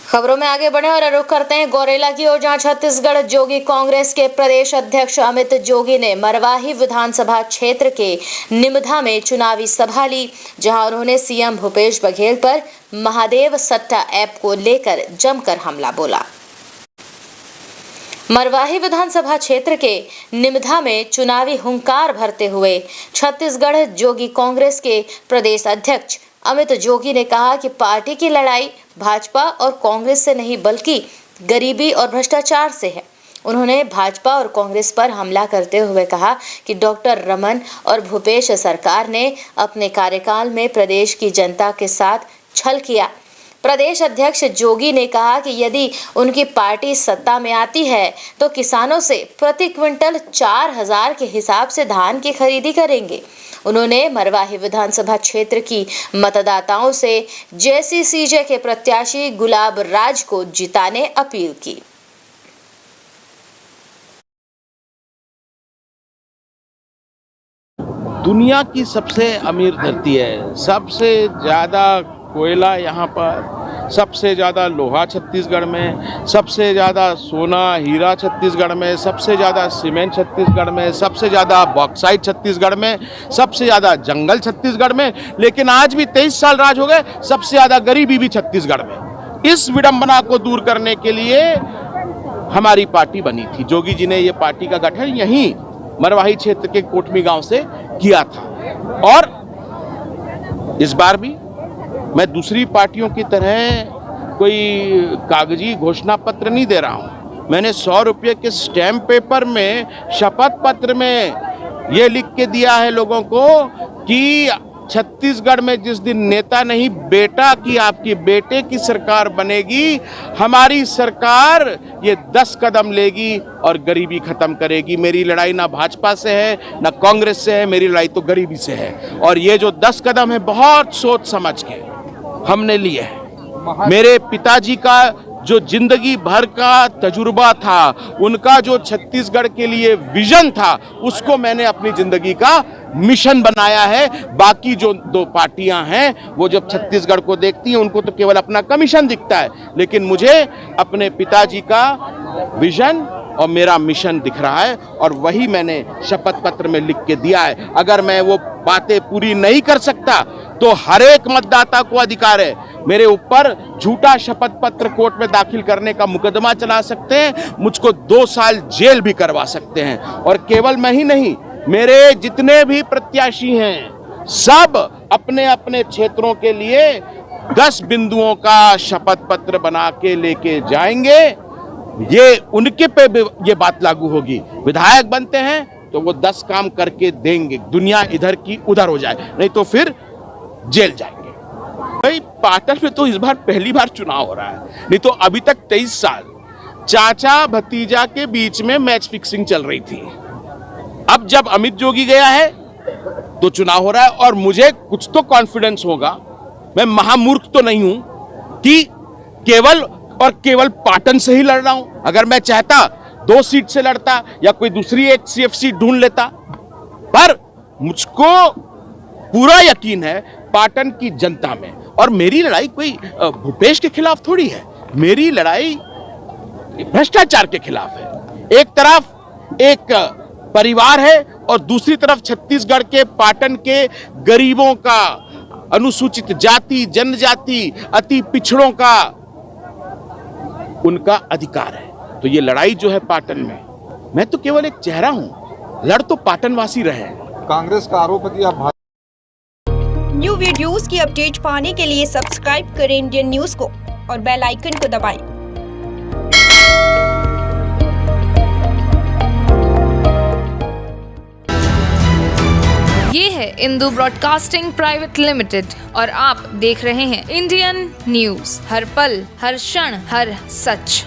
खबरों में आगे बढ़े और रुख करते हैं गौरेला की ओर, जहां छत्तीसगढ़ जोगी कांग्रेस के प्रदेश अध्यक्ष अमित जोगी ने मरवाही विधानसभा क्षेत्र के निमधा में चुनावी सभा ली, जहां उन्होंने सीएम भूपेश बघेल पर महादेव सट्टा ऐप को लेकर जमकर हमला बोला। मरवाही विधानसभा क्षेत्र के निमधा में चुनावी हुंकार भरते हुए छत्तीसगढ़ जोगी कांग्रेस के प्रदेश अध्यक्ष अमित जोगी ने कहा कि पार्टी की लड़ाई भाजपा और कांग्रेस से नहीं बल्कि गरीबी और भ्रष्टाचार से है। उन्होंने भाजपा और कांग्रेस पर हमला करते हुए कहा कि डॉक्टर रमन और भूपेश सरकार ने अपने कार्यकाल में प्रदेश की जनता के साथ छल किया। प्रदेश अध्यक्ष जोगी ने कहा कि यदि उनकी पार्टी सत्ता में आती है तो किसानों से प्रति क्विंटल 4,000 के हिसाब से धान की खरीदी करेंगे। उन्होंने मरवाही विधानसभा क्षेत्र की मतदाताओं से जेसीसीजे के प्रत्याशी गुलाब राज को जिताने अपील की। दुनिया की सबसे अमीर धरती है, सबसे ज़्यादा कोयला यहाँ पर, सबसे ज़्यादा लोहा छत्तीसगढ़ में, सबसे ज़्यादा सोना हीरा छत्तीसगढ़ में, सबसे ज़्यादा सीमेंट छत्तीसगढ़ में, सबसे ज़्यादा बॉक्साइट छत्तीसगढ़ में, सबसे ज़्यादा जंगल छत्तीसगढ़ में। लेकिन आज भी 23 साल राज हो गए, सबसे ज़्यादा गरीबी भी छत्तीसगढ़ में। इस विडंबना को दूर करने के लिए हमारी पार्टी बनी थी। जोगी जी ने ये पार्टी का गठन यहीं मरवाही क्षेत्र के कोटमी गांव से किया था और इस बार भी मैं दूसरी पार्टियों की तरह कोई कागजी घोषणा पत्र नहीं दे रहा हूं। मैंने 100 रुपये के स्टैम्प पेपर में शपथ पत्र में ये लिख के दिया है लोगों को कि छत्तीसगढ़ में जिस दिन नेता नहीं बेटा की आपकी बेटे की सरकार बनेगी, हमारी सरकार ये 10 कदम लेगी और गरीबी खत्म करेगी। मेरी लड़ाई ना भाजपा से है ना कांग्रेस से है, मेरी लड़ाई तो गरीबी से है। और ये जो 10 कदम है बहुत सोच समझ के हमने लिए हैं। मेरे पिताजी का जो जिंदगी भर का तजुर्बा था, उनका जो छत्तीसगढ़ के लिए विजन था, उसको मैंने अपनी जिंदगी का मिशन बनाया है। बाकी जो 2 पार्टियां हैं वो जब छत्तीसगढ़ को देखती हैं उनको तो केवल अपना कमीशन दिखता है, लेकिन मुझे अपने पिताजी का विजन और मेरा मिशन दिख रहा है और वही मैंने शपथ पत्र में लिख के दिया है। अगर मैं वो बातें पूरी नहीं कर सकता तो हर एक मतदाता को अधिकार है मेरे ऊपर झूठा शपथ पत्र कोर्ट में दाखिल करने का मुकदमा चला सकते हैं, मुझको 2 साल जेल भी करवा सकते हैं। और केवल मैं ही नहीं, मेरे जितने भी प्रत्याशी हैं सब अपने अपने क्षेत्रों के लिए 10 बिंदुओं का शपथ पत्र बना के लेके जाएंगे। ये उनके पे ये बात लागू होगी। विधायक बनते हैं तो वो 10 काम करके देंगे, दुनिया इधर की उधर हो जाए, नहीं तो फिर जेल जाएंगे। भाई पाटन में तो इस बार पहली बार चुनाव हो रहा है, नहीं तो अभी तक 23 साल चाचा भतीजा के बीच में मैच फिक्सिंग चल रही थी। अब जब अमित जोगी गया है तो चुनाव हो रहा है और मुझे कुछ तो कॉन्फिडेंस होगा, मैं महामूर्ख तो नहीं हूं कि केवल और केवल पाटन से ही लड़ रहा हूं। अगर मैं चाहता 2 सीट से लड़ता या कोई दूसरी एक सीएफ सीट ढूंढ लेता, पर मुझको पूरा यकीन है पाटन की जनता में। और मेरी लड़ाई कोई भूपेश के खिलाफ थोड़ी है, मेरी लड़ाई भ्रष्टाचार के खिलाफ है। एक तरफ एक परिवार है और दूसरी तरफ छत्तीसगढ़ के पाटन के गरीबों का, अनुसूचित जाति जनजाति अति पिछड़ों का उनका अधिकार है। तो ये लड़ाई जो है पाटन में, मैं तो केवल एक चेहरा हूं, लड़ तो पाटनवासी रहे हैं। कांग्रेस का आरोप है कि आप न्यू वीडियोस की अपडेट पाने के लिए सब्सक्राइब करें इंडियन न्यूज को और बेल आइकन को दबाएं। ये है इंदू ब्रॉडकास्टिंग प्राइवेट लिमिटेड और आप देख रहे हैं इंडियन न्यूज, हर पल हर क्षण हर सच।